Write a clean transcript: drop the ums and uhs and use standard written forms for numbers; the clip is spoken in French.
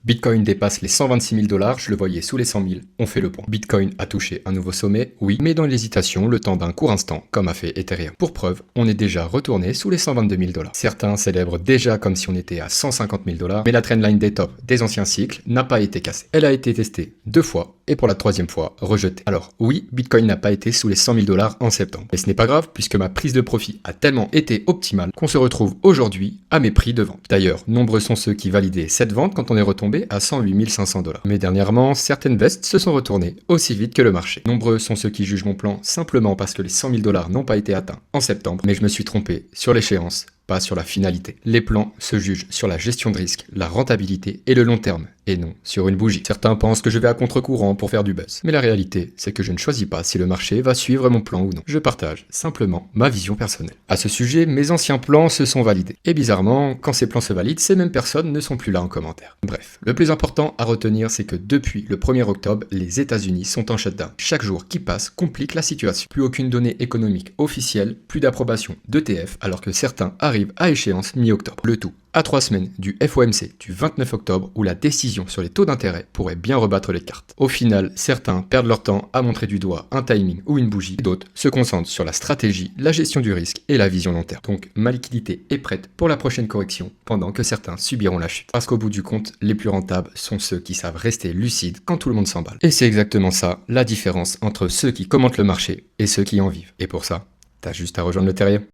Bitcoin dépasse les 126 000 $, je le voyais sous les 100 000, on fait le point. Bitcoin a touché un nouveau sommet, oui, mais dans l'hésitation, le temps d'un court instant, comme a fait Ethereum. Pour preuve, on est déjà retourné sous les 122 000 $. Certains célèbrent déjà comme si on était à 150 000 $, mais la trendline des tops des anciens cycles n'a pas été cassée. Elle a été testée 2 fois, et pour la 3e fois, rejetée. Alors oui, Bitcoin n'a pas été sous les 100 000 $ en septembre. Mais ce n'est pas grave, puisque ma prise de profit a tellement été optimale qu'on se retrouve aujourd'hui à mes prix de vente. D'ailleurs, nombreux sont ceux qui validaient cette vente quand on est retombé à 108 500 $. Mais dernièrement, certaines vestes se sont retournées aussi vite que le marché. Nombreux sont ceux qui jugent mon plan simplement parce que les 100 000 $ n'ont pas été atteints en septembre, mais je me suis trompé sur l'échéance, pas sur la finalité. Les plans se jugent sur la gestion de risque, la rentabilité et le long terme, et non sur une bougie. Certains pensent que je vais à contre-courant pour faire du buzz, mais la réalité, c'est que je ne choisis pas si le marché va suivre mon plan ou non. Je partage simplement ma vision personnelle. À ce sujet, mes anciens plans se sont validés. Et bizarrement, quand ces plans se valident, ces mêmes personnes ne sont plus là en commentaire. Bref, le plus important à retenir, c'est que depuis le 1er octobre, les États-Unis sont en shutdown. Chaque jour qui passe complique la situation. Plus aucune donnée économique officielle, plus d'approbation d'ETF, alors que certains arrivent à échéance mi-octobre. Le tout à 3 semaines du FOMC du 29 octobre où la décision sur les taux d'intérêt pourrait bien rebattre les cartes. Au final, certains perdent leur temps à montrer du doigt un timing ou une bougie, d'autres se concentrent sur la stratégie, la gestion du risque et la vision long terme. Donc ma liquidité est prête pour la prochaine correction pendant que certains subiront la chute. Parce qu'au bout du compte, les plus rentables sont ceux qui savent rester lucides quand tout le monde s'emballe. Et c'est exactement ça la différence entre ceux qui commentent le marché et ceux qui en vivent. Et pour ça, t'as juste à rejoindre le terrier.